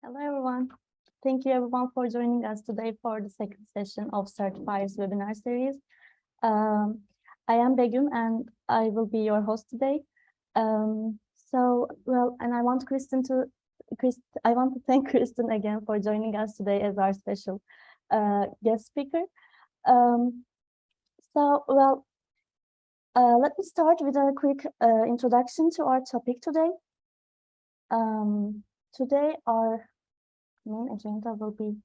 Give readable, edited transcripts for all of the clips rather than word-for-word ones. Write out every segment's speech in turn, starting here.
Hello, everyone. Thank you, everyone, for joining us today for the second session of Sertifier's webinar series. I am Begüm, and I will be your host today. And I want I want to thank Kristin again for joining us today as our special guest speaker. Let me start with a quick introduction to our topic today. Today our main agenda will be,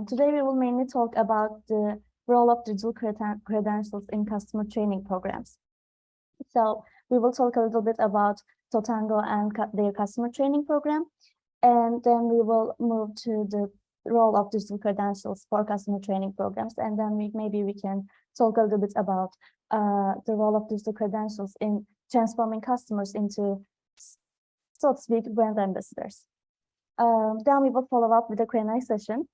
today we will mainly talk about the role of digital credentials in customer training programs. So we will talk a little bit about Totango and their customer training program, and then we will move to the role of digital credentials for customer training programs, and then maybe we can talk a little bit about the role of digital credentials in transforming customers into, so to speak, brand ambassadors. Then we will follow up with a Q&A session.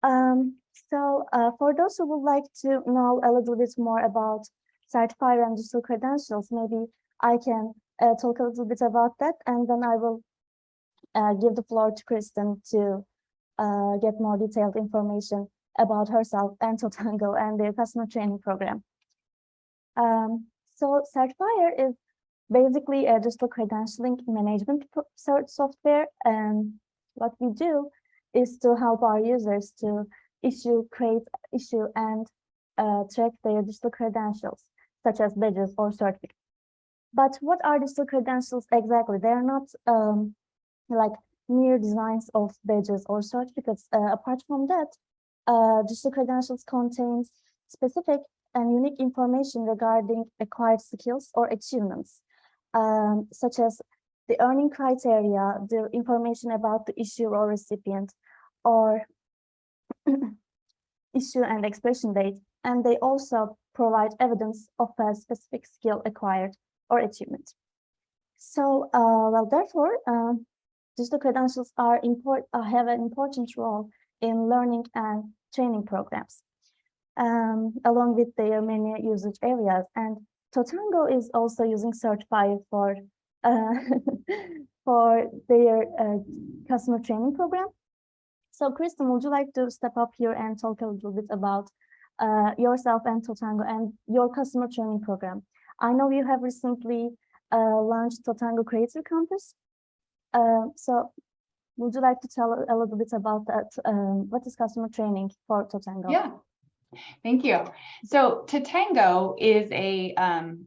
For those who would like to know a little bit more about Sertifier and digital credentials, maybe I can talk a little bit about that, and then I will give the floor to Kristin to get more detailed information about herself and Totango and their customer training program. So Sertifier is basically a digital credentialing management software, and what we do is to help our users to create, issue, and track their digital credentials, such as badges or certificates. But what are digital credentials exactly? They are not like mere designs of badges or certificates. Apart from that, digital credentials contains specific and unique information regarding acquired skills or achievements, such as the earning criteria, the information about the issuer or recipient, or issue and expiration date, and they also provide evidence of a specific skill acquired or achievement. So, therefore, digital credentials have an important role in learning and training programs, along with their many usage areas. And Totango is also using Sertifier for their customer training program. So, Kristin, would you like to step up here and talk a little bit about yourself and Totango and your customer training program? I know you have recently launched Totango Creator Campus. So, would you like to tell a little bit about that? What is customer training for Totango? Yeah. Thank you. So Totango is a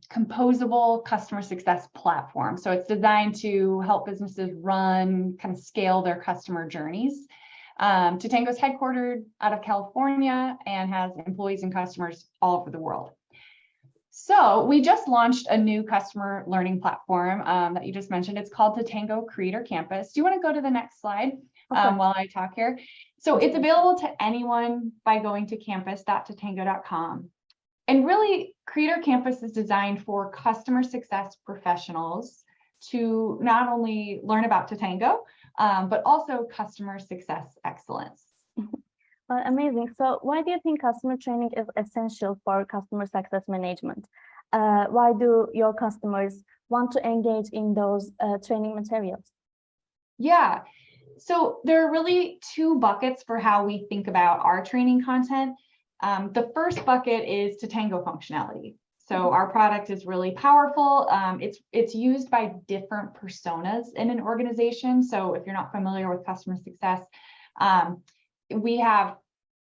composable customer success platform. So it's designed to help businesses kind of scale their customer journeys. Totango is headquartered out of California and has employees and customers all over the world. So we just launched a new customer learning platform that you just mentioned. It's called Totango Creator Campus. Do you want to go to the next slide while I talk here? So it's available to anyone by going to campus.totango.com. And really, Creator Campus is designed for customer success professionals to not only learn about Totango, but also customer success excellence. Amazing. So why do you think customer training is essential for customer success management? Why do your customers want to engage in those training materials? Yeah. So there are really two buckets for how we think about our training content. The first bucket is Totango functionality. So our product is really powerful. It's used by different personas in an organization. So if you're not familiar with customer success, we have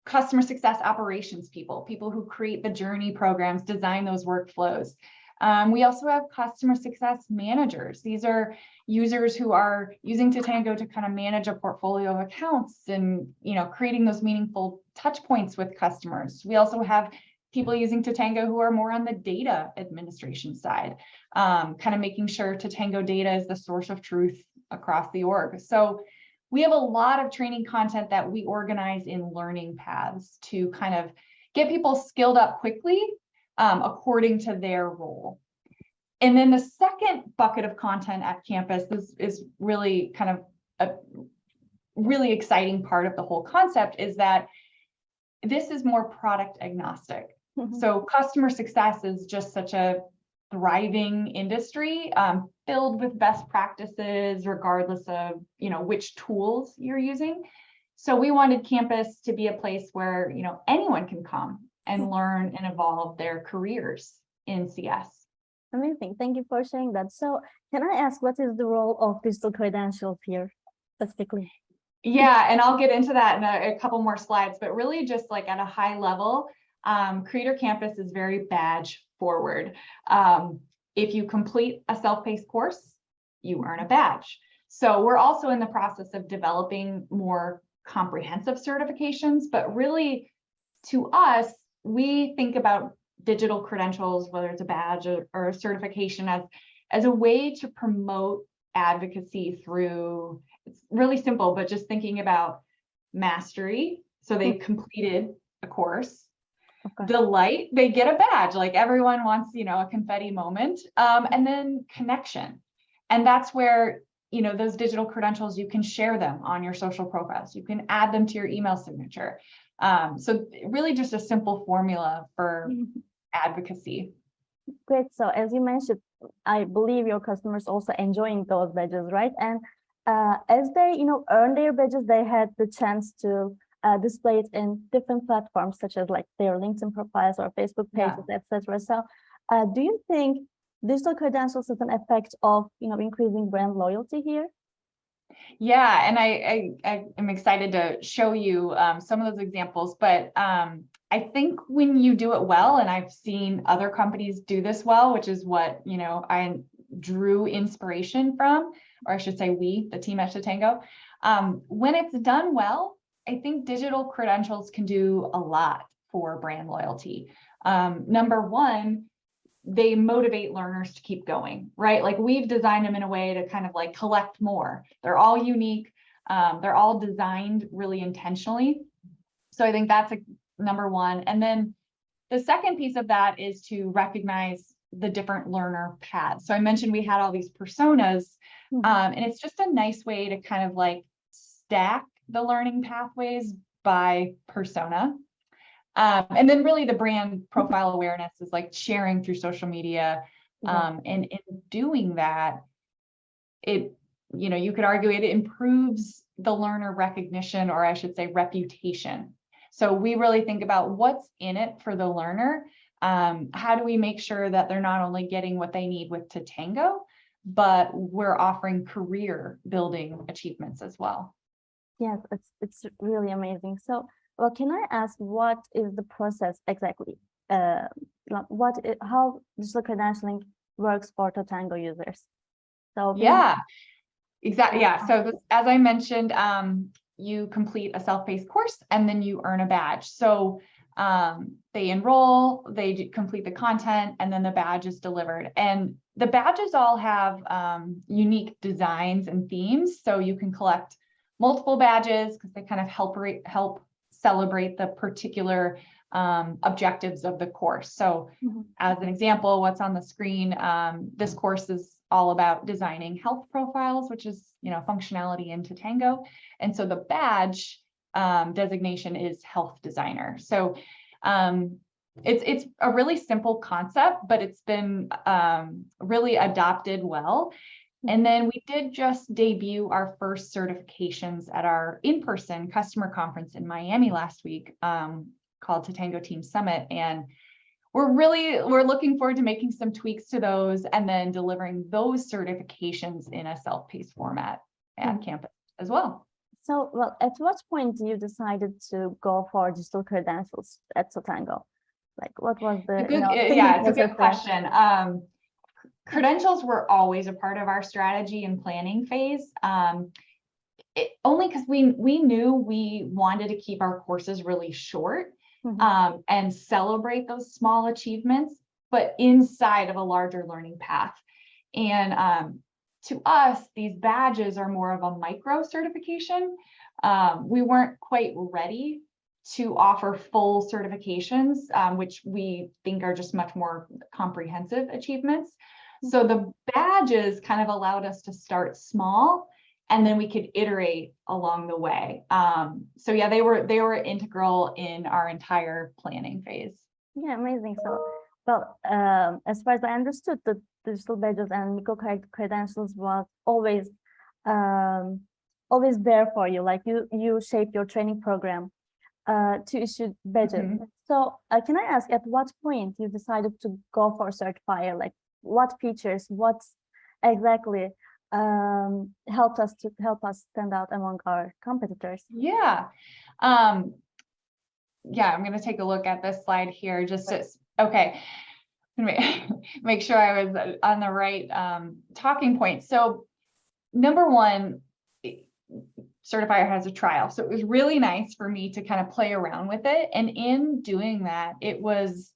customer success operations people who create the journey programs, design those workflows. We also have customer success managers. These are users who are using Totango to kind of manage a portfolio of accounts and, creating those meaningful touch points with customers. We also have people using Totango who are more on the data administration side, kind of making sure Totango data is the source of truth across the org. So we have a lot of training content that we organize in learning paths to kind of get people skilled up quickly according to their role. And then the second bucket of content at campus is really kind of a really exciting part of the whole concept, is that this is more product agnostic. So customer success is just such a thriving industry, filled with best practices, regardless of, which tools you're using. So we wanted campus to be a place where, anyone can come and learn and evolve their careers in CS. Amazing. Thank you for sharing that. So can I ask, what is the role of digital credentials here specifically? Yeah, and I'll get into that in a couple more slides, but really just like at a high level, Creator Campus is very badge forward. If you complete a self-paced course, you earn a badge. So we're also in the process of developing more comprehensive certifications, but really to us, we think about digital credentials, whether it's a badge or a certification, as a way to promote advocacy through, it's really simple, but just thinking about mastery. So they've completed a course. Okay. Delight, they get a badge, like everyone wants, a confetti moment. And then connection. And that's where, those digital credentials, you can share them on your social profiles. You can add them to your email signature. So really just a simple formula for advocacy. Great. So as you mentioned, I believe your customers also enjoying those badges, right? And as they, earn their badges, they had the chance to display it in different platforms, such as like their LinkedIn profiles or Facebook pages, etc. So do you think digital credentials is an effect of, increasing brand loyalty here? Yeah, and I am excited to show you some of those examples, but I think when you do it well, and I've seen other companies do this well, which is what, I drew inspiration from, or I should say we, the team at Totango, when it's done well, I think digital credentials can do a lot for brand loyalty. Number one, they motivate learners to keep going, right? Like we've designed them in a way to kind of like collect more. They're all unique. They're all designed really intentionally. So I think that's number one. And then the second piece of that is to recognize the different learner paths. So I mentioned we had all these personas, and it's just a nice way to kind of like stack the learning pathways by persona. And then really the brand profile awareness is like sharing through social media. And in doing that, you could argue it improves the learner recognition, or I should say reputation. So we really think about what's in it for the learner. How do we make sure that they're not only getting what they need with Totango, but we're offering career building achievements as well. Yes, it's really amazing. So, well, can I ask, what is the process exactly? How digital credentialing works for Totango users? So yeah, exactly. Yeah. So as I mentioned, you complete a self-paced course and then you earn a badge. So they enroll, they complete the content, and then the badge is delivered. And the badges all have unique designs and themes. So you can collect multiple badges because they kind of help celebrate the particular objectives of the course. So as an example, what's on the screen, this course is all about designing health profiles, which is, functionality in Totango. And so the badge designation is health designer. So it's a really simple concept, but it's been really adopted well. And then we did just debut our first certifications at our in-person customer conference in Miami last week, called Totango Team Summit. And we're looking forward to making some tweaks to those and then delivering those certifications in a self-paced format at campus as well. So, well, at what point you decided to go for digital credentials at Totango? Like, what was the it's a good question. Credentials were always a part of our strategy and planning phase. Only because we knew we wanted to keep our courses really short. And celebrate those small achievements, but inside of a larger learning path. And to us, these badges are more of a micro certification. We weren't quite ready to offer full certifications, which we think are just much more comprehensive achievements. So the badges kind of allowed us to start small, and then we could iterate along the way. So yeah, they were integral in our entire planning phase. Yeah, amazing. So Well, as far as I understood, the digital badges and micro credentials was um, always there for you. Like you shape your training program to issue badges. Mhm. So can I ask, at what point you decided to go for Sertifier? Like what features, what exactly helped us stand out among our competitors? Yeah. Yeah, I'm going to take a look at this slide here just to, okay. Make sure I was on the right talking point. So number one, Sertifier has a trial. So it was really nice for me to kind of play around with it. And in doing that, it was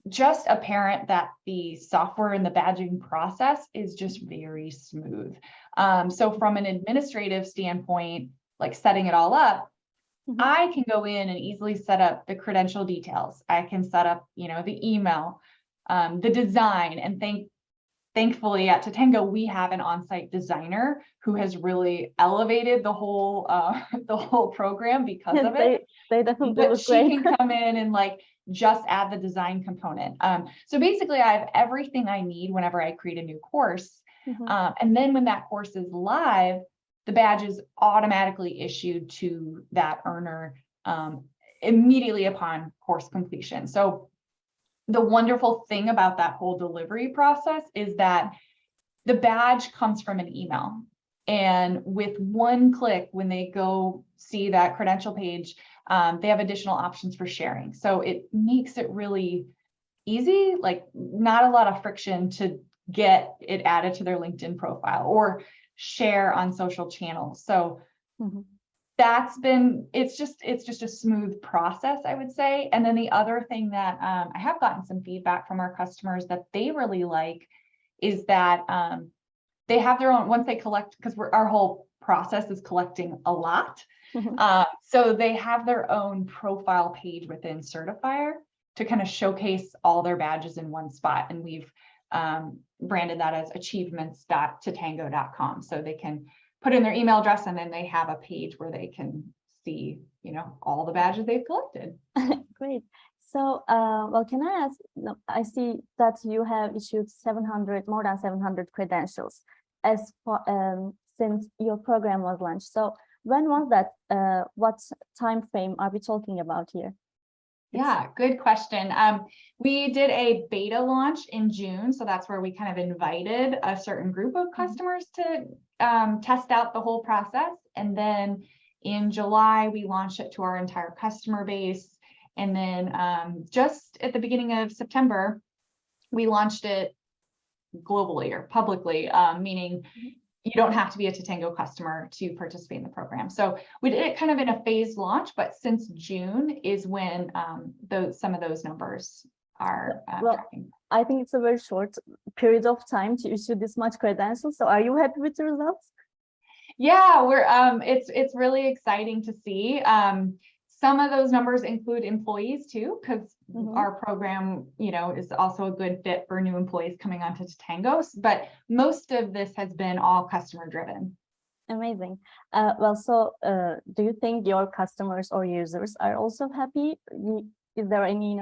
just apparent that the software and the badging process is just very smooth. So from an administrative standpoint, like setting it all up, I can go in and easily set up the credential details. I can set up, the email, the design, and thankfully at Totango, we have an on-site designer who has really elevated the whole the whole program because of it. They definitely But look she great. can come in and just add the design component. So basically I have everything I need whenever I create a new course. And then when that course is live, the badge is automatically issued to that earner immediately upon course completion. So the wonderful thing about that whole delivery process is that the badge comes from an email. And with one click, when they go see that credential page, they have additional options for sharing. So it makes it really easy, like not a lot of friction to get it added to their LinkedIn profile or share on social channels. So it's just a smooth process, I would say. And then the other thing that I have gotten some feedback from our customers that they really like is that they have their own, once they collect, because our whole process is collecting a lot. So they have their own profile page within Sertifier to kind of showcase all their badges in one spot. And we've branded that as achievements.totango.com. So they can put in their email address and then they have a page where they can see, all the badges they've collected. Great. So, well, can I ask, I see that you have issued more than 700 credentials since your program was launched. So when was that? What time frame are we talking about here? Yeah, good question. We did a beta launch in June. So that's where we kind of invited a certain group of customers to test out the whole process. And then in July, we launched it to our entire customer base. And then just at the beginning of September, we launched it globally or publicly, meaning you don't have to be a Totango customer to participate in the program. So we did it kind of in a phased launch, but since June is when some of those numbers are tracking. I think it's a very short period of time to issue this much credentials. So are you happy with the results? Yeah, it's really exciting to see. Some of those numbers include employees too, because our program, is also a good fit for new employees coming onto Totango. But most of this has been all customer driven. Amazing. Well, so do you think your customers or users are also happy? Is there any,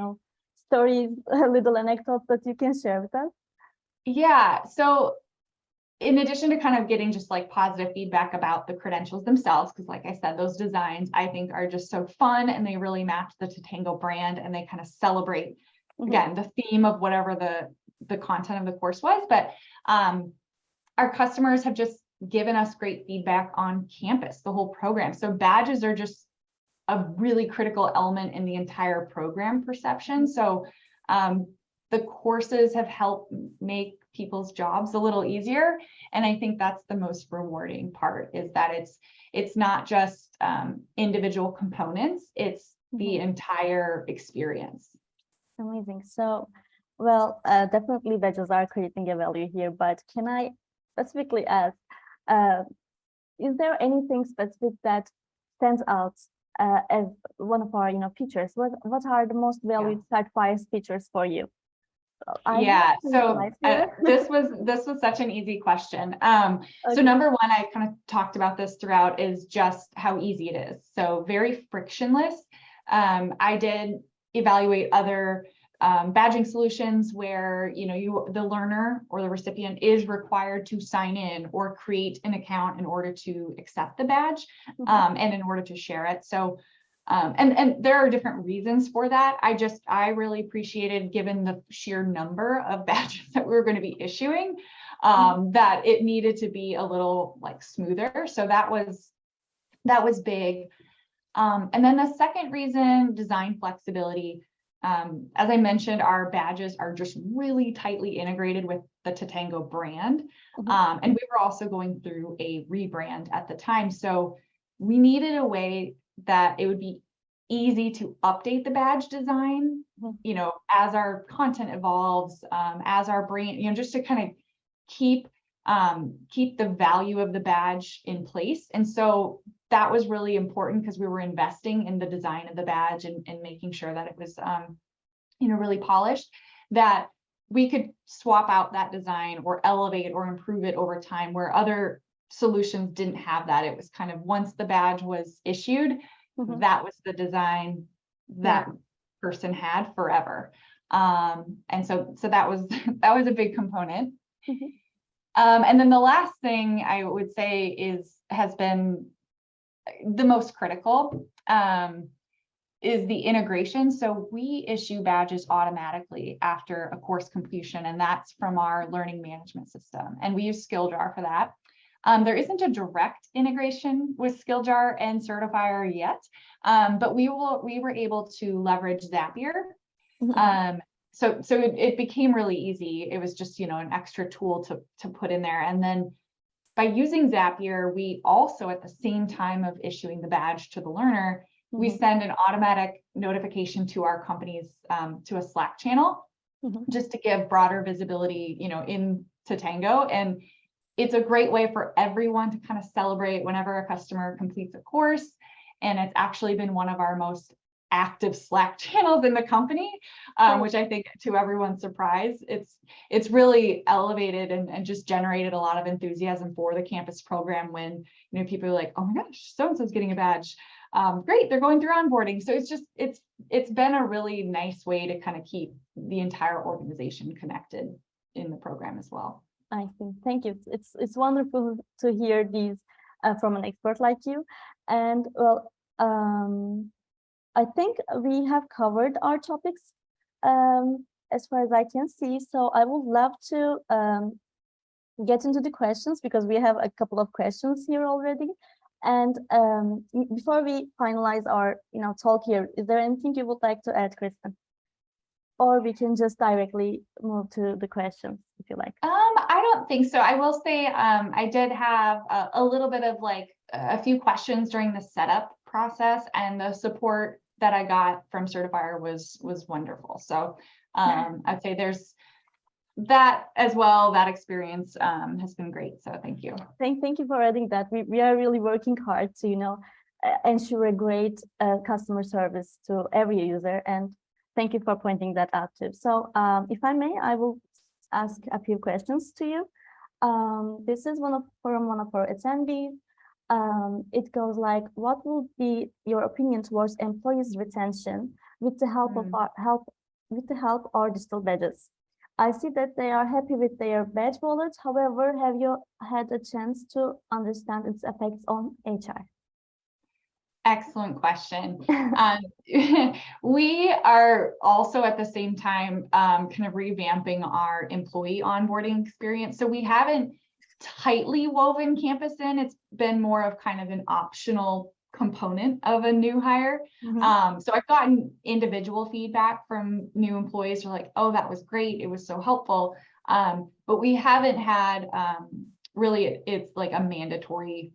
stories, little anecdotes that you can share with us? Yeah. So in addition to kind of getting just positive feedback about the credentials themselves, because like I said, those designs I think are just so fun and they really match the Totango brand and they kind of celebrate, again, the theme of whatever the content of the course was. But our customers have just given us great feedback on campus, the whole program. So badges are just a really critical element in the entire program perception. So the courses have helped make people's jobs a little easier. And I think that's the most rewarding part, is that it's not just individual components, it's the entire experience. Amazing. So, well, definitely badges are creating a value here, but can I specifically ask, is there anything specific that stands out as one of our, features? What are the most valued Sertifier features for you? So this was such an easy question. So number one, I kind of talked about this throughout, is just how easy it is. So very frictionless. I did evaluate other badging solutions where, the learner or the recipient is required to sign in or create an account in order to accept the badge, and in order to share it. So, and there are different reasons for that. I really appreciated, given the sheer number of badges that we were going to be issuing, that it needed to be a little like smoother. So that was big. And then the second reason, design flexibility. As I mentioned, our badges are just really tightly integrated with the Totango brand. And we were also going through a rebrand at the time. So we needed a way that it would be easy to update the badge design, as our content evolves, as our brand, just to kind of keep the value of the badge in place. And so that was really important because we were investing in the design of the badge and making sure that it was, really polished, that we could swap out that design or elevate or improve it over time, where other solutions didn't have that. It was kind of, once the badge was issued, that was the design that person had forever. And so that was a big component. And then the last thing I would say has been the most critical, is the integration. So we issue badges automatically after a course completion, and that's from our learning management system. And we use SkillJar for that. There isn't a direct integration with SkillJar and Sertifier yet, but we were able to leverage Zapier. So it became really easy. It was just, an extra tool to put in there. And then by using Zapier, we also, at the same time of issuing the badge to the learner, we send an automatic notification to our company's, to a Slack channel, just to give broader visibility, in Totango. And it's a great way for everyone to kind of celebrate whenever a customer completes a course. And it's actually been one of our most active Slack channels in the company, which I think, to everyone's surprise, it's really elevated and just generated a lot of enthusiasm for the campus program when, people are like, oh my gosh, so-and-so's getting a badge. Great, they're going through onboarding. So it's been a really nice way to kind of keep the entire organization connected in the program as well. I think, thank you. It's wonderful to hear these from an expert like you. And well, I think we have covered our topics as far as I can see. So I would love to get into the questions, because we have a couple of questions here already. And before we finalize our talk here, is there anything you would like to add, Kristin? Or we can just directly move to the questions if you like. I don't think so. I will say I did have a little bit of a few questions during the setup process, and the support that I got from Sertifier was wonderful. So I'd say there's that as well. That experience has been great. So thank you. Thank you for adding that. We are really working hard to ensure a great customer service to every user, and thank you for pointing that out too. So if I may, I will ask a few questions to you. This is from one of our attendees. It goes like, what will be your opinion towards employees' retention with the help of our digital badges? I see that they are happy with their badge wallet. However, have you had a chance to understand its effects on HR? Excellent question. We are also at the same time kind of revamping our employee onboarding experience. So we haven't tightly woven campus in. It's been more of kind of an optional component of a new hire. So I've gotten individual feedback from new employees who are like, oh, that was great. It was so helpful. But we haven't had really, it's like a mandatory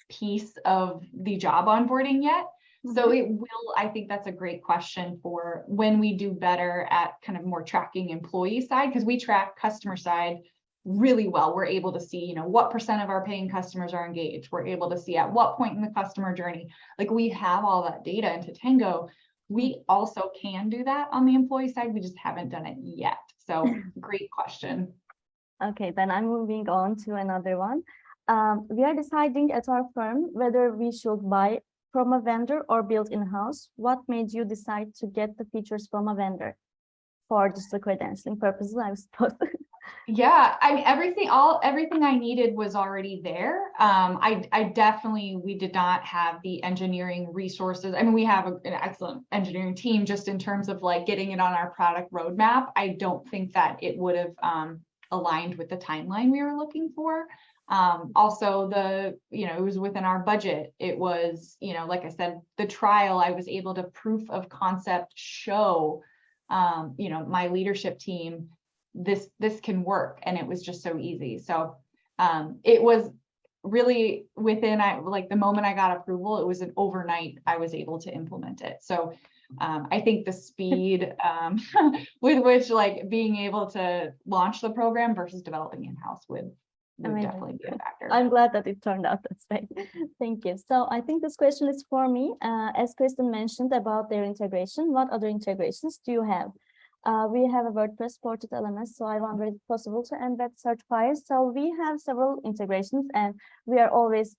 piece of the job onboarding yet. So it will, I think that's a great question for when we do better at kind of more tracking employee side, because we track customer side really well. We're able to see, what % of our paying customers are engaged. We're able to see at what point in the customer journey, we have all that data in Totango. We also can do that on the employee side. We just haven't done it yet. So great question. Okay, then I'm moving on to another one. We are deciding at our firm whether we should buy from a vendor or built in-house? What made you decide to get the features from a vendor for digital credentialing purposes, I suppose? Yeah, I mean, everything I needed was already there. I definitely, we did not have the engineering resources. I mean, we have an excellent engineering team just in terms of like getting it on our product roadmap. I don't think that it would have aligned with the timeline we were looking for. Also it was within our budget. It was, like I said, the trial, I was able to proof of concept show, my leadership team, this can work, and it was just so easy. So it was really within the moment I got approval, it was an overnight I was able to implement it. So I think the speed with which being able to launch the program versus developing in-house would definitely be a factor. I'm glad that it turned out that way. Thank you. So I think this question is for me. As Kristin mentioned about their integration, what other integrations do you have? We have a WordPress supported LMS, so I wonder if it's possible to embed Sertifier. So we have several integrations, and we are always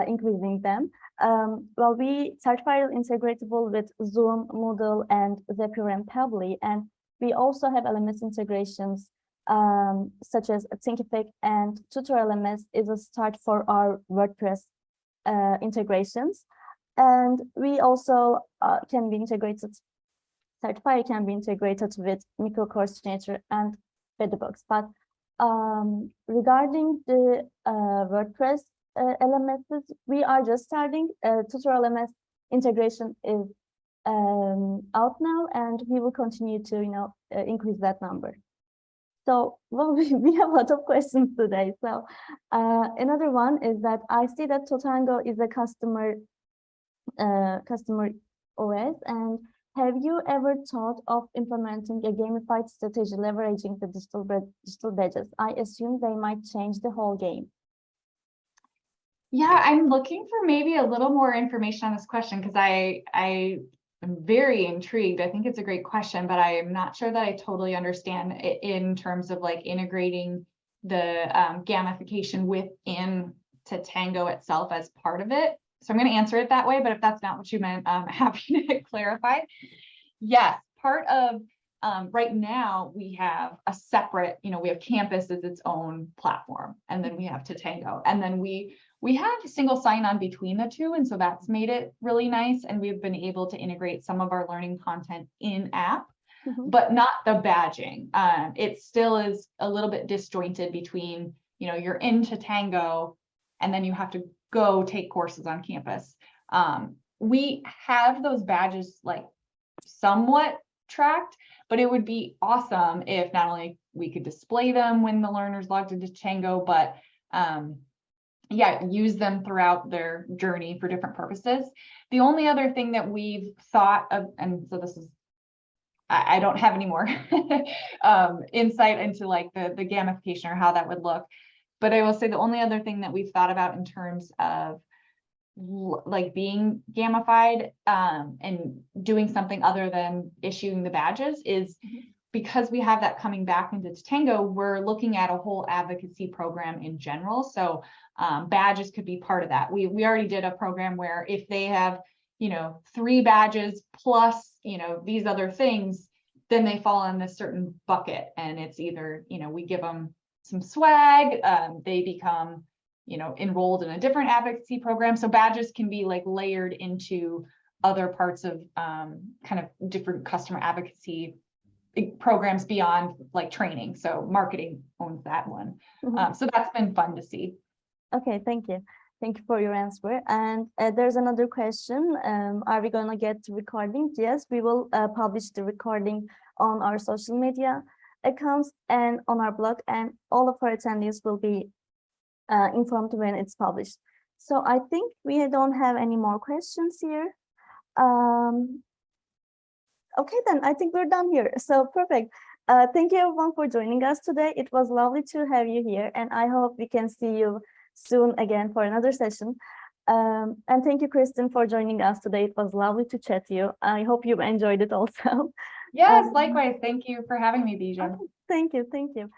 increasing them. Sertifier is integratable with Zoom, Moodle, and Zapier and Pabbly, and we also have LMS integrations such as Thinkific, and Tutor LMS is a start for our WordPress integrations. And we also can be integrated. Sertifier can be integrated with MicroCoordinator and Bedbox. But regarding the WordPress LMSs, we are just starting. Tutor LMS integration is out now, and we will continue to increase that number. So we have a lot of questions today. So another one is that I see that Totango is a customer OS, and have you ever thought of implementing a gamified strategy leveraging the digital badges? I assume they might change the whole game. Yeah, I'm looking for maybe a little more information on this question because I am very intrigued. I think it's a great question, but I am not sure that I totally understand it in terms of integrating the gamification within Totango itself as part of it. So I'm going to answer it that way, but if that's not what you meant, I'm happy to clarify. Yes, part of right now we have a separate, we have Campus as its own platform, and then we have Totango, and then we have a single sign-on between the two, and so that's made it really nice, and we've been able to integrate some of our learning content in-app, but not the badging. It still is a little bit disjointed between, you're in Totango, and then you have to go take courses on campus. We have those badges somewhat tracked, but it would be awesome if not only we could display them when the learners logged into Totango, but use them throughout their journey for different purposes. The only other thing that we've thought of, and so this is, I don't have any more insight into the gamification or how that would look, but I will say the only other thing that we've thought about in terms of being gamified and doing something other than issuing the badges is because we have that coming back into Totango, we're looking at a whole advocacy program in general. So badges could be part of that. We already did a program where if they have, 3 badges plus, these other things, then they fall in this certain bucket. And it's either, we give them some swag, they become, enrolled in a different advocacy program. So badges can be layered into other parts of kind of different customer advocacy programs beyond training. So marketing owns that one. So that's been fun to see. Okay, thank you. Thank you for your answer. And there's another question. Are we going to get the recording? Yes, we will publish the recording on our social media accounts and on our blog, and all of our attendees will be informed when it's published. So I think we don't have any more questions here. Okay, then I think we're done here. So perfect. Thank you everyone for joining us today. It was lovely to have you here, and I hope we can see you soon again for another session. And thank you, Kristin, for joining us today. It was lovely to chat to you. I hope you enjoyed it also. Yes, likewise. Thank you for having me, Bijan. Thank you. Thank you.